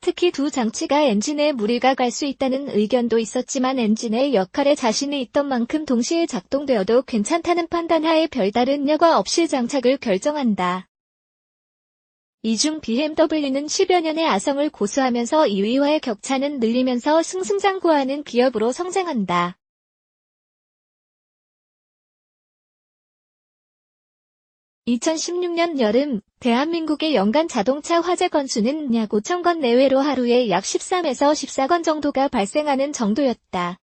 특히 두 장치가 엔진에 무리가 갈 수 있다는 의견도 있었지만 엔진의 역할에 자신이 있던 만큼 동시에 작동되어도 괜찮다는 판단하에 별다른 여과 없이 장착을 결정한다. 이 중 BMW는 10여 년의 아성을 고수하면서 2위와의 격차는 늘리면서 승승장구하는 기업으로 성장한다. 2016년 여름, 대한민국의 연간 자동차 화재 건수는 약 5천 건 내외로 하루에 약 13에서 14건 정도가 발생하는 정도였다.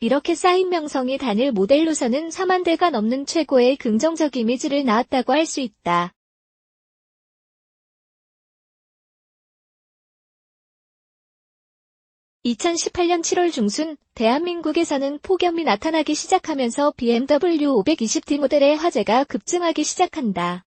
이렇게 쌓인 명성이 단일 모델로서는 4만 대가 넘는 최고의 긍정적 이미지를 낳았다고 할 수 있다. (2018년 7월) 중순 대한민국에서는 폭염이 나타나기 시작하면서 BMW 520D 모델의 화재가 급증하기 시작한다.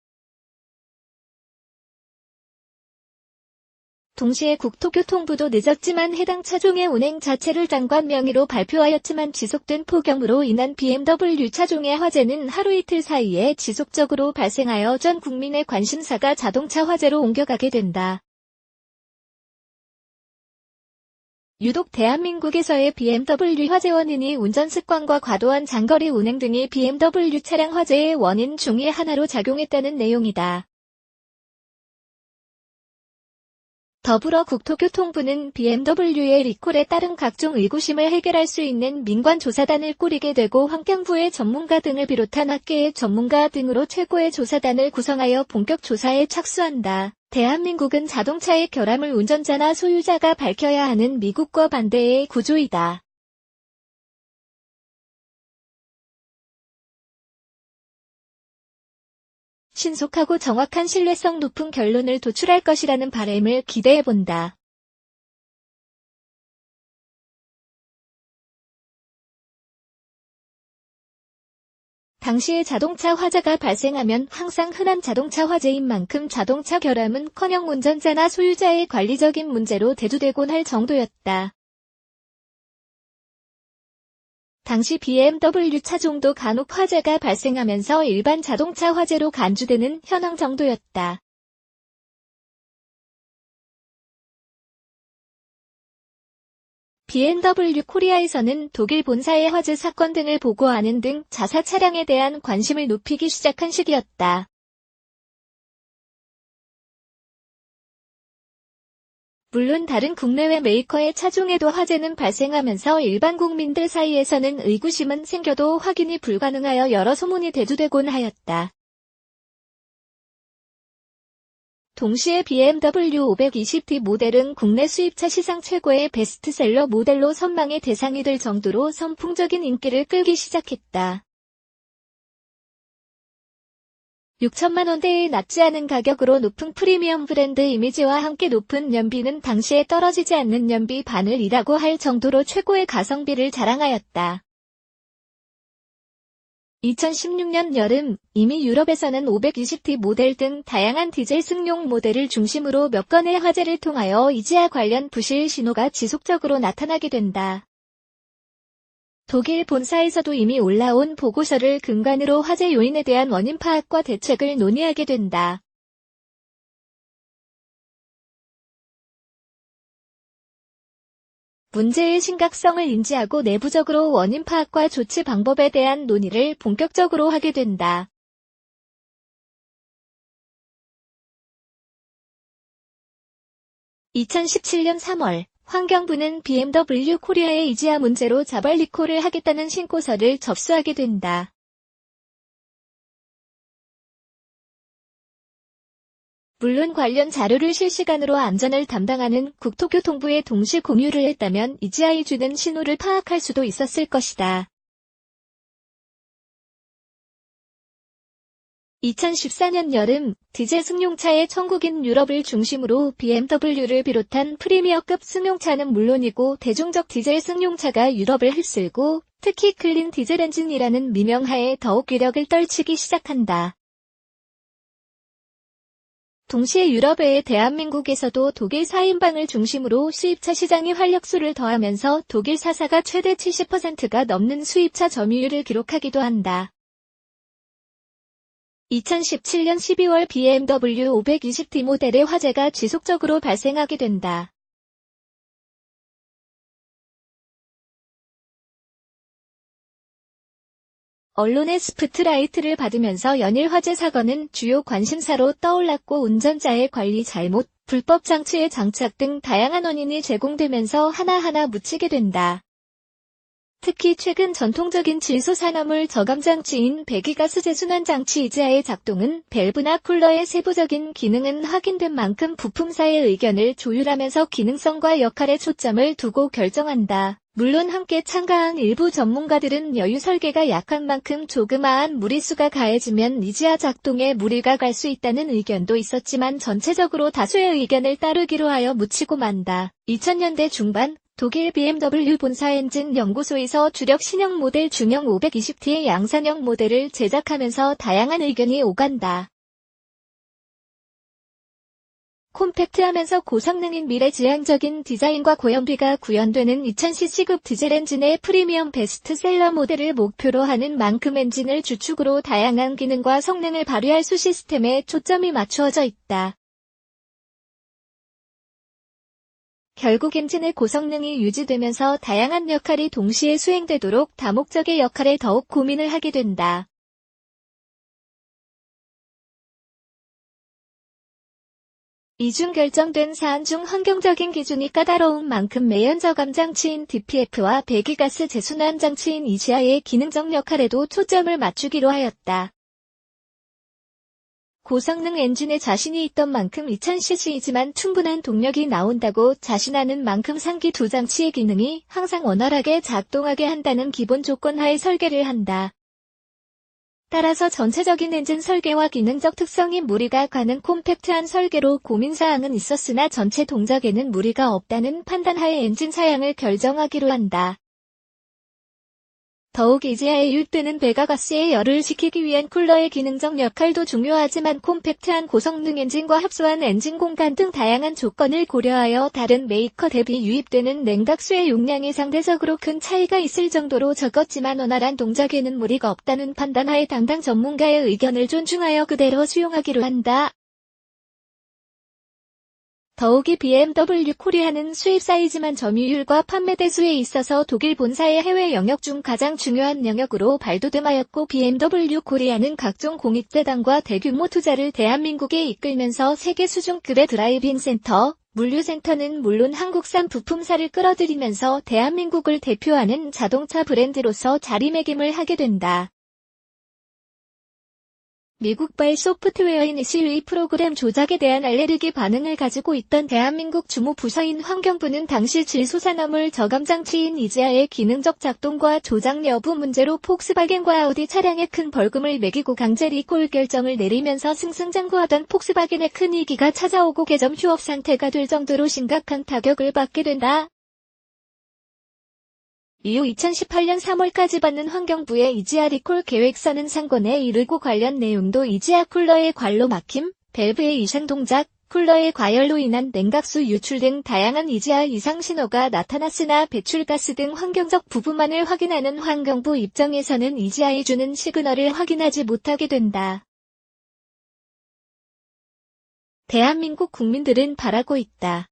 동시에 국토교통부도 늦었지만 해당 차종의 운행 자체를 장관 명의로 발표하였지만 지속된 폭염으로 인한 BMW 차종의 화재는 하루 이틀 사이에 지속적으로 발생하여 전 국민의 관심사가 자동차 화재로 옮겨가게 된다. 유독 대한민국에서의 BMW 화재 원인이 운전 습관과 과도한 장거리 운행 등이 BMW 차량 화재의 원인 중의 하나로 작용했다는 내용이다. 더불어 국토교통부는 BMW의 리콜에 따른 각종 의구심을 해결할 수 있는 민관조사단을 꾸리게 되고 환경부의 전문가 등을 비롯한 학계의 전문가 등으로 최고의 조사단을 구성하여 본격 조사에 착수한다. 대한민국은 자동차의 결함을 운전자나 소유자가 밝혀야 하는 미국과 반대의 구조이다. 신속하고 정확한 신뢰성 높은 결론을 도출할 것이라는 바람을 기대해본다. 당시에 자동차 화재가 발생하면 항상 흔한 자동차 화재인 만큼 자동차 결함은커녕 운전자나 소유자의 관리적인 문제로 대두되곤 할 정도였다. 당시 BMW 차종도 간혹 화재가 발생하면서 일반 자동차 화재로 간주되는 현황 정도였다. BMW 코리아에서는 독일 본사의 화재 사건 등을 보고하는 등 자사 차량에 대한 관심을 높이기 시작한 시기였다. 물론 다른 국내외 메이커의 차종에도 화재는 발생하면서 일반 국민들 사이에서는 의구심은 생겨도 확인이 불가능하여 여러 소문이 대두되곤 하였다. 동시에 BMW 520D 모델은 국내 수입차 시상 최고의 베스트셀러 모델로 선망의 대상이 될 정도로 선풍적인 인기를 끌기 시작했다. 6천만 원대의 낮지 않은 가격으로 높은 프리미엄 브랜드 이미지와 함께 높은 연비는 당시에 떨어지지 않는 연비 바늘이라고 할 정도로 최고의 가성비를 자랑하였다. 2016년 여름, 이미 유럽에서는 520D 모델 등 다양한 디젤 승용 모델을 중심으로 몇 건의 화재를 통하여 이지아 관련 부실 신호가 지속적으로 나타나게 된다. 독일 본사에서도 이미 올라온 보고서를 근간으로 화재 요인에 대한 원인 파악과 대책을 논의하게 된다. 문제의 심각성을 인지하고 내부적으로 원인 파악과 조치 방법에 대한 논의를 본격적으로 하게 된다. (2017년 3월) 환경부는 BMW 코리아의 이지아 문제로 자발 리콜을 하겠다는 신고서를 접수하게 된다. 물론 관련 자료를 실시간으로 안전을 담당하는 국토교통부에 동시 공유를 했다면 이지아이 주는 신호를 파악할 수도 있었을 것이다. 2014년 여름, 디젤 승용차의 천국인 유럽을 중심으로 BMW를 비롯한 프리미어급 승용차는 물론이고 대중적 디젤 승용차가 유럽을 휩쓸고 특히 클린 디젤 엔진이라는 미명하에 더욱 위력을 떨치기 시작한다. 동시에 유럽 외에 대한민국에서도 독일 4인방을 중심으로 수입차 시장이 활력소를 더하면서 독일 4사가 최대 70%가 넘는 수입차 점유율을 기록하기도 한다. 2017년 12월 BMW 520D 모델의 화재가 지속적으로 발생하게 된다. 언론의 스포트라이트를 받으면서 연일 화재 사건은 주요 관심사로 떠올랐고 운전자의 관리 잘못, 불법 장치의 장착 등 다양한 원인이 제공되면서 하나하나 묻히게 된다. 특히 최근 전통적인 질소산화물 저감장치인 배기가스 재순환 장치 이지아의 작동은 밸브나 쿨러의 세부적인 기능은 확인된 만큼 부품사의 의견을 조율하면서 기능성과 역할에 초점을 두고 결정한다. 물론 함께 참가한 일부 전문가들은 여유 설계가 약한 만큼 조그마한 무리수가 가해지면 이지아 작동에 무리가 갈 수 있다는 의견도 있었지만 전체적으로 다수의 의견을 따르기로 하여 묻히고 만다. 2000년대 중반 독일 BMW 본사 엔진 연구소에서 주력 신형 모델 중형 520T의 양산형 모델을 제작하면서 다양한 의견이 오간다. 콤팩트하면서 고성능인 미래지향적인 디자인과 고연비가 구현되는 2000cc급 디젤 엔진의 프리미엄 베스트셀러 모델을 목표로 하는 만큼 엔진을 주축으로 다양한 기능과 성능을 발휘할 수 시스템에 초점이 맞추어져 있다. 결국 엔진의 고성능이 유지되면서 다양한 역할이 동시에 수행되도록 다목적의 역할에 더욱 고민을 하게 된다. 이중 결정된 사안 중 환경적인 기준이 까다로운 만큼 매연 저감 장치인 DPF와 배기가스 재순환 장치인 이지아의 기능적 역할에도 초점을 맞추기로 하였다. 고성능 엔진에 자신이 있던 만큼 2000cc이지만 충분한 동력이 나온다고 자신하는 만큼 상기 두 장치의 기능이 항상 원활하게 작동하게 한다는 기본 조건 하에 설계를 한다. 따라서 전체적인 엔진 설계와 기능적 특성이 무리가 가는 콤팩트한 설계로 고민사항은 있었으나 전체 동작에는 무리가 없다는 판단하에 엔진 사양을 결정하기로 한다. 더욱 이지아의 유입되는 배가가스의 열을 식히기 위한 쿨러의 기능적 역할도 중요하지만 콤팩트한 고성능 엔진과 협소한 엔진 공간 등 다양한 조건을 고려하여 다른 메이커 대비 유입되는 냉각수의 용량이 상대적으로 큰 차이가 있을 정도로 적었지만 원활한 동작에는 무리가 없다는 판단하에 담당 전문가의 의견을 존중하여 그대로 수용하기로 한다. 더욱이 BMW 코리아는 수입사이지만 점유율과 판매 대수에 있어서 독일 본사의 해외 영역 중 가장 중요한 영역으로 발돋움하였고 BMW 코리아는 각종 공익재단과 대규모 투자를 대한민국에 이끌면서 세계 수준급의 드라이빙 센터, 물류센터는 물론 한국산 부품사를 끌어들이면서 대한민국을 대표하는 자동차 브랜드로서 자리매김을 하게 된다. 미국발 소프트웨어 이니시의 프로그램 조작에 대한 알레르기 반응을 가지고 있던 대한민국 주무부서인 환경부는 당시 질소산화물 저감장치인 이지아의 기능적 작동과 조작 여부 문제로 폭스바겐과 아우디 차량에 큰 벌금을 매기고 강제 리콜 결정을 내리면서 승승장구하던 폭스바겐에 큰 위기가 찾아오고 개점 휴업 상태가 될 정도로 심각한 타격을 받게 된다. 이후 2018년 3월까지 받는 환경부의 이지아 리콜 계획서는 상권에 이르고 관련 내용도 이지아 쿨러의 관로 막힘, 밸브의 이상 동작, 쿨러의 과열로 인한 냉각수 유출 등 다양한 이지아 이상 신호가 나타났으나 배출가스 등 환경적 부분만을 확인하는 환경부 입장에서는 이지아이 주는 시그널을 확인하지 못하게 된다. 대한민국 국민들은 바라고 있다.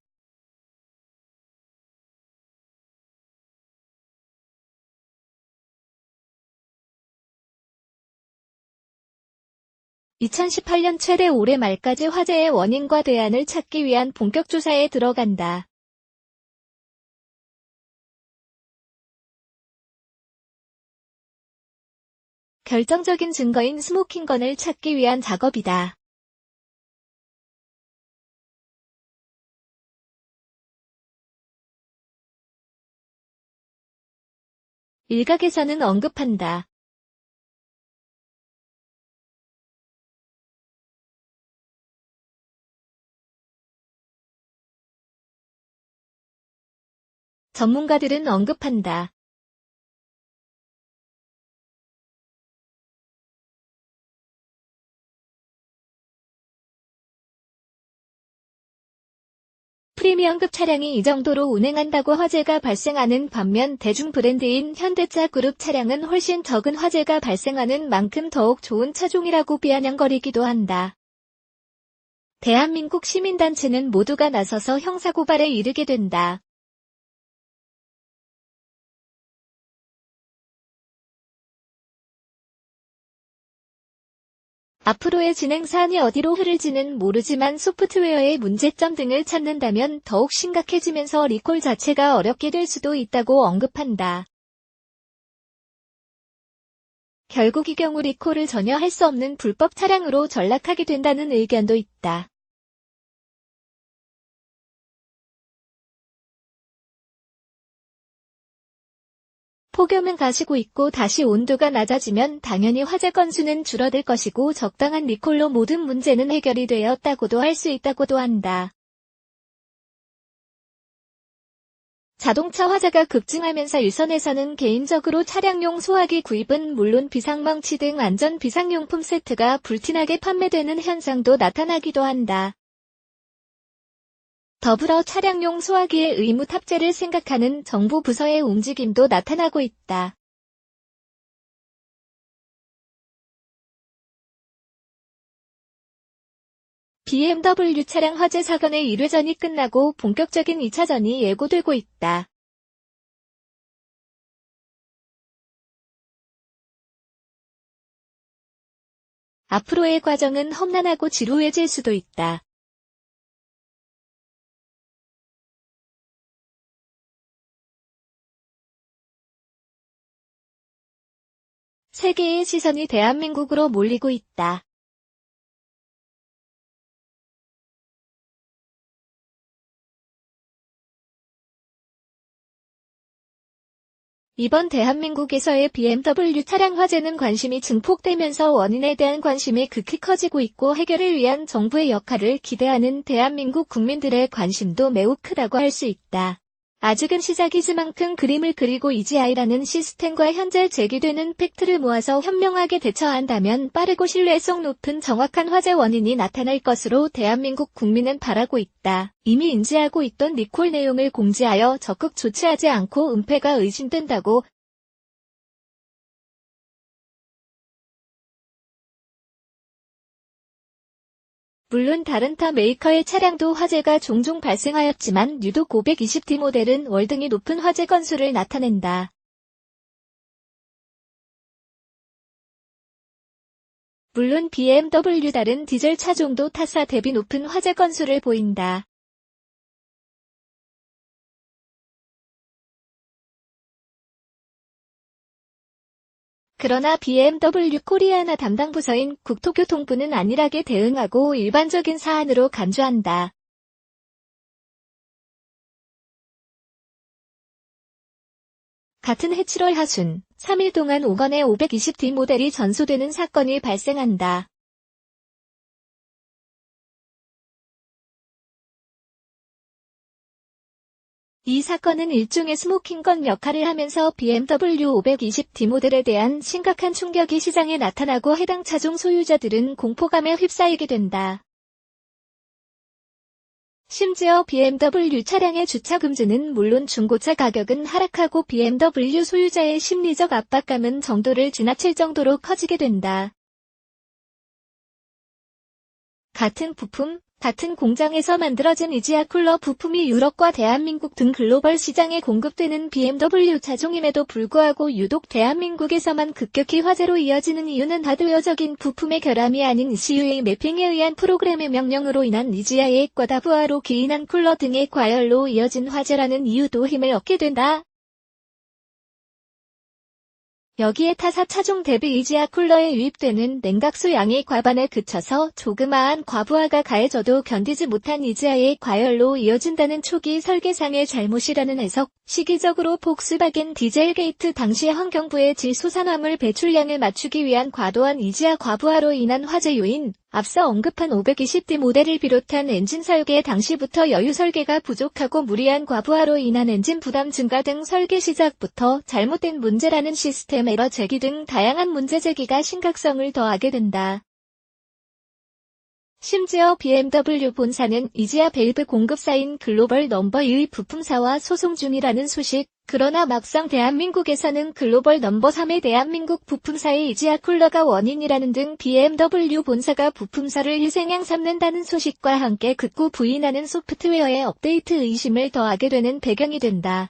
2018년 최대 올해 말까지 화재의 원인과 대안을 찾기 위한 본격 조사에 들어간다. 결정적인 증거인 스모킹건을 찾기 위한 작업이다. 일각에서는 언급한다. 전문가들은 언급한다. 프리미엄급 차량이 이 정도로 운행한다고 화재가 발생하는 반면 대중 브랜드인 현대차 그룹 차량은 훨씬 적은 화재가 발생하는 만큼 더욱 좋은 차종이라고 비아냥거리기도 한다. 대한민국 시민단체는 모두가 나서서 형사고발에 이르게 된다. 앞으로의 진행 사안이 어디로 흐를지는 모르지만 소프트웨어의 문제점 등을 찾는다면 더욱 심각해지면서 리콜 자체가 어렵게 될 수도 있다고 언급한다. 결국 이 경우 리콜을 전혀 할 수 없는 불법 차량으로 전락하게 된다는 의견도 있다. 폭염은 가시고 있고 다시 온도가 낮아지면 당연히 화재 건수는 줄어들 것이고 적당한 리콜로 모든 문제는 해결이 되었다고도 할 수 있다고도 한다. 자동차 화재가 급증하면서 일선에서는 개인적으로 차량용 소화기 구입은 물론 비상망치 등 안전 비상용품 세트가 불티나게 판매되는 현상도 나타나기도 한다. 더불어 차량용 소화기의 의무 탑재를 생각하는 정부 부서의 움직임도 나타나고 있다. BMW 차량 화재 사건의 1회전이 끝나고 본격적인 2차전이 예고되고 있다. 앞으로의 과정은 험난하고 지루해질 수도 있다. 세계의 시선이 대한민국으로 몰리고 있다. 이번 대한민국에서의 BMW 차량 화재는 관심이 증폭되면서 원인에 대한 관심이 극히 커지고 있고 해결을 위한 정부의 역할을 기대하는 대한민국 국민들의 관심도 매우 크다고 할 수 있다. 아직은 시작이지만 큰 그림을 그리고 EGI라는 시스템과 현재 제기되는 팩트를 모아서 현명하게 대처한다면 빠르고 신뢰성 높은 정확한 화재 원인이 나타날 것으로 대한민국 국민은 바라고 있다. 이미 인지하고 있던 리콜 내용을 공지하여 적극 조치하지 않고 은폐가 의심된다고 물론 다른 타 메이커의 차량도 화재가 종종 발생하였지만 유독 520D 모델은 월등히 높은 화재 건수를 나타낸다. 물론 BMW 다른 디젤 차종도 타사 대비 높은 화재 건수를 보인다. 그러나 BMW 코리아나 담당 부서인 국토교통부는 안일하게 대응하고 일반적인 사안으로 간주한다. 같은 해 7월 하순, 3일 동안 5건의 520D 모델이 전소되는 사건이 발생한다. 이 사건은 일종의 스모킹건 역할을 하면서 BMW 520D 모델에 대한 심각한 충격이 시장에 나타나고 해당 차종 소유자들은 공포감에 휩싸이게 된다. 심지어 BMW 차량의 주차 금지는 물론 중고차 가격은 하락하고 BMW 소유자의 심리적 압박감은 정도를 지나칠 정도로 커지게 된다. 같은 부품, 같은 공장에서 만들어진 이지아 쿨러 부품이 유럽과 대한민국 등 글로벌 시장에 공급되는 BMW 차종임에도 불구하고 유독 대한민국에서만 급격히 화재로 이어지는 이유는 하드웨어적인 부품의 결함이 아닌 ECU의 매핑에 의한 프로그램의 명령으로 인한 이지아의 과다부하로 기인한 쿨러 등의 과열로 이어진 화재라는 이유도 힘을 얻게 된다. 여기에 타사 차종 대비 이지아 쿨러에 유입되는 냉각수 양이 과반에 그쳐서 조그마한 과부하가 가해져도 견디지 못한 이지아의 과열로 이어진다는 초기 설계상의 잘못이라는 해석, 시기적으로 폭스바겐 디젤 게이트 당시 환경부의 질소산화물 배출량을 맞추기 위한 과도한 이지아 과부하로 인한 화재 요인, 앞서 언급한 520D 모델을 비롯한 엔진 설계 당시부터 여유 설계가 부족하고 무리한 과부하로 인한 엔진 부담 증가 등 설계 시작부터 잘못된 문제라는 시스템 에러 제기 등 다양한 문제 제기가 심각성을 더하게 된다. 심지어 BMW 본사는 이지아 밸브 공급사인 글로벌 넘버 1위 부품사와 소송 중이라는 소식. 그러나 막상 대한민국에서는 글로벌 넘버 3의 대한민국 부품사의 이지아 쿨러가 원인이라는 등 BMW 본사가 부품사를 희생양 삼는다는 소식과 함께 극구 부인하는 소프트웨어의 업데이트 의심을 더하게 되는 배경이 된다.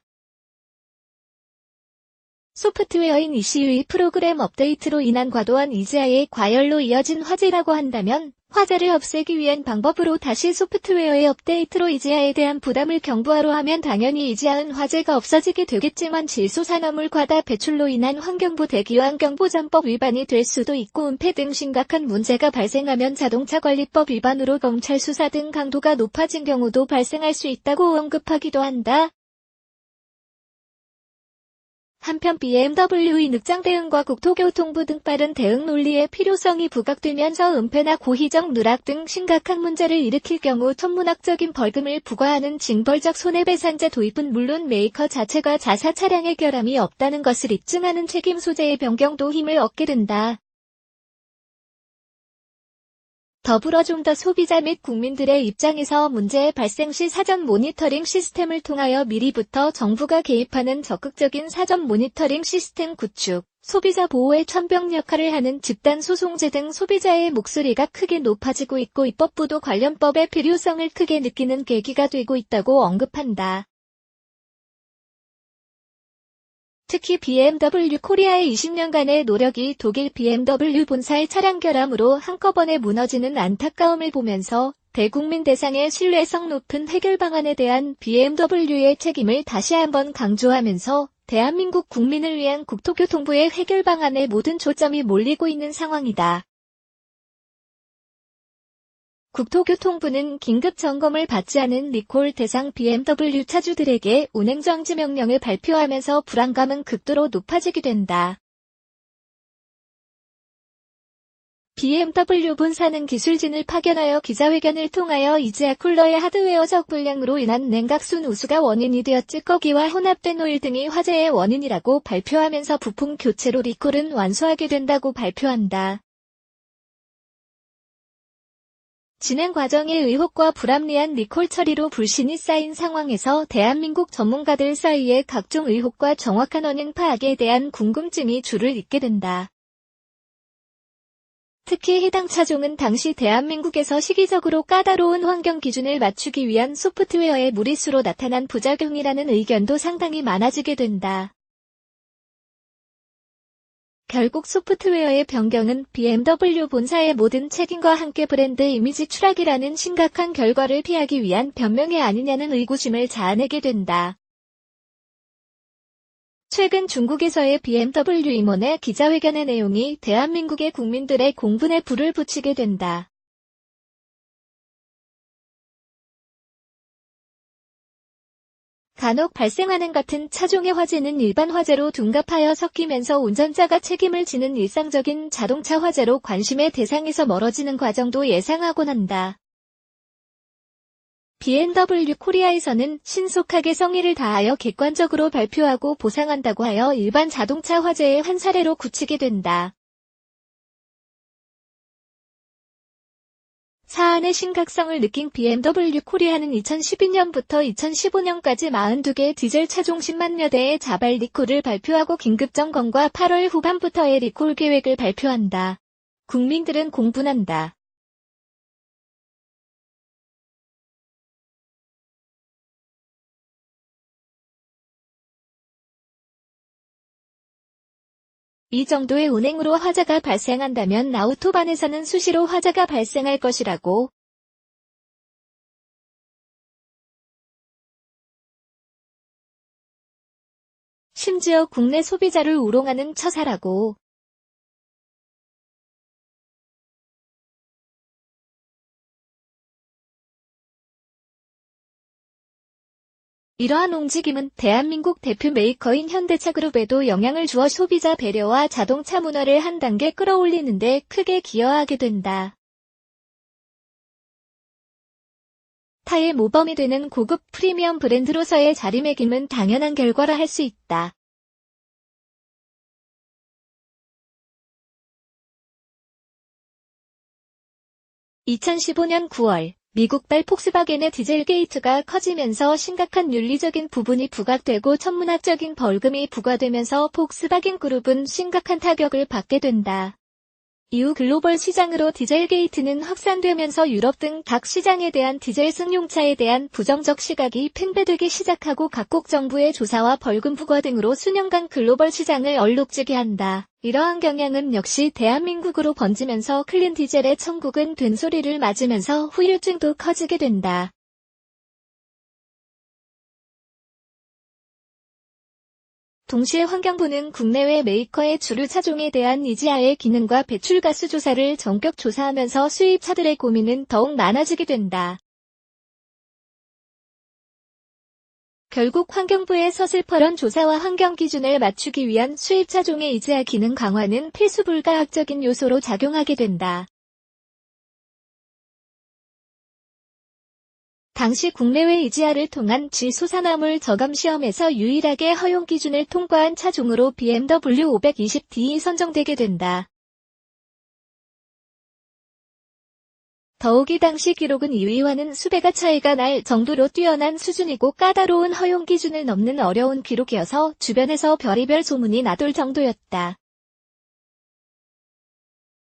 소프트웨어인 ECU의 프로그램 업데이트로 인한 과도한 이지아의 과열로 이어진 화재라고 한다면 화재를 없애기 위한 방법으로 다시 소프트웨어의 업데이트로 이지아에 대한 부담을 경부하로 하면 당연히 이지아은 화재가 없어지게 되겠지만 질소산화물 과다 배출로 인한 환경부 대기환경보전법 위반이 될 수도 있고 은폐 등 심각한 문제가 발생하면 자동차관리법 위반으로 검찰 수사 등 강도가 높아진 경우도 발생할 수 있다고 언급하기도 한다. 한편 BMW의 늑장 대응과 국토교통부 등 빠른 대응 논리의 필요성이 부각되면서 은폐나 고희정 누락 등 심각한 문제를 일으킬 경우 천문학적인 벌금을 부과하는 징벌적 손해배상제 도입은 물론 메이커 자체가 자사 차량의 결함이 없다는 것을 입증하는 책임 소재의 변경도 힘을 얻게 된다. 더불어 좀 더 소비자 및 국민들의 입장에서 문제의 발생 시 사전 모니터링 시스템을 통하여 미리부터 정부가 개입하는 적극적인 사전 모니터링 시스템 구축, 소비자 보호의 천병 역할을 하는 집단 소송제 등 소비자의 목소리가 크게 높아지고 있고 입법부도 관련법의 필요성을 크게 느끼는 계기가 되고 있다고 언급한다. 특히 BMW 코리아의 20년간의 노력이 독일 BMW 본사의 차량 결함으로 한꺼번에 무너지는 안타까움을 보면서 대국민 대상의 신뢰성 높은 해결 방안에 대한 BMW의 책임을 다시 한번 강조하면서 대한민국 국민을 위한 국토교통부의 해결 방안에 모든 초점이 몰리고 있는 상황이다. 국토교통부는 긴급 점검을 받지 않은 리콜 대상 BMW 차주들에게 운행정지 명령을 발표하면서 불안감은 극도로 높아지게 된다. BMW 본사는 기술진을 파견하여 기자회견을 통하여 이지아 쿨러의 하드웨어적 불량으로 인한 냉각순 우수가 원인이 되어 찌꺼기와 혼합된 오일 등이 화재의 원인이라고 발표하면서 부품 교체로 리콜은 완수하게 된다고 발표한다. 진행 과정의 의혹과 불합리한 리콜 처리로 불신이 쌓인 상황에서 대한민국 전문가들 사이에 각종 의혹과 정확한 원인 파악에 대한 궁금증이 줄을 잇게 된다. 특히 해당 차종은 당시 대한민국에서 시기적으로 까다로운 환경 기준을 맞추기 위한 소프트웨어의 무리수로 나타난 부작용이라는 의견도 상당히 많아지게 된다. 결국 소프트웨어의 변경은 BMW 본사의 모든 책임과 함께 브랜드 이미지 추락이라는 심각한 결과를 피하기 위한 변명이 아니냐는 의구심을 자아내게 된다. 최근 중국에서의 BMW 임원의 기자회견의 내용이 대한민국의 국민들의 공분에 불을 붙이게 된다. 간혹 발생하는 같은 차종의 화재는 일반 화재로 둔갑하여 섞이면서 운전자가 책임을 지는 일상적인 자동차 화재로 관심의 대상에서 멀어지는 과정도 예상하곤 한다. BMW 코리아에서는 신속하게 성의를 다하여 객관적으로 발표하고 보상한다고 하여 일반 자동차 화재의 한 사례로 굳히게 된다. 사안의 심각성을 느낀 BMW 코리아는 2012년부터 2015년까지 42개 디젤 차종 10만여 대의 자발 리콜을 발표하고 긴급 점검과 8월 후반부터의 리콜 계획을 발표한다. 국민들은 공분한다. 이 정도의 운행으로 화재가 발생한다면 아우토반에서는 수시로 화재가 발생할 것이라고. 심지어 국내 소비자를 우롱하는 처사라고. 이러한 움직임은 대한민국 대표 메이커인 현대차그룹에도 영향을 주어 소비자 배려와 자동차 문화를 한 단계 끌어올리는 데 크게 기여하게 된다. 타의 모범이 되는 고급 프리미엄 브랜드로서의 자리매김은 당연한 결과라 할 수 있다. 2015년 9월 미국발 폭스바겐의 디젤 게이트가 커지면서 심각한 윤리적인 부분이 부각되고 천문학적인 벌금이 부과되면서 폭스바겐 그룹은 심각한 타격을 받게 된다. 이후 글로벌 시장으로 디젤 게이트는 확산되면서 유럽 등 각 시장에 대한 디젤 승용차에 대한 부정적 시각이 팽배되기 시작하고 각국 정부의 조사와 벌금 부과 등으로 수년간 글로벌 시장을 얼룩지게 한다. 이러한 경향은 역시 대한민국으로 번지면서 클린 디젤의 천국은 된 소리를 맞으면서 후유증도 커지게 된다. 동시에 환경부는 국내외 메이커의 주류 차종에 대한 이지아의 기능과 배출가스 조사를 전격 조사하면서 수입차들의 고민은 더욱 많아지게 된다. 결국 환경부의 서슬퍼런 조사와 환경 기준을 맞추기 위한 수입차종의 이지아 기능 강화는 필수 불가역적인 요소로 작용하게 된다. 당시 국내외 이지아를 통한 질소산화물 저감 시험에서 유일하게 허용 기준을 통과한 차종으로 BMW 520D이 선정되게 된다. 더욱이 당시 기록은 2위와는 수배가 차이가 날 정도로 뛰어난 수준이고 까다로운 허용 기준을 넘는 어려운 기록이어서 주변에서 별의별 소문이 나돌 정도였다.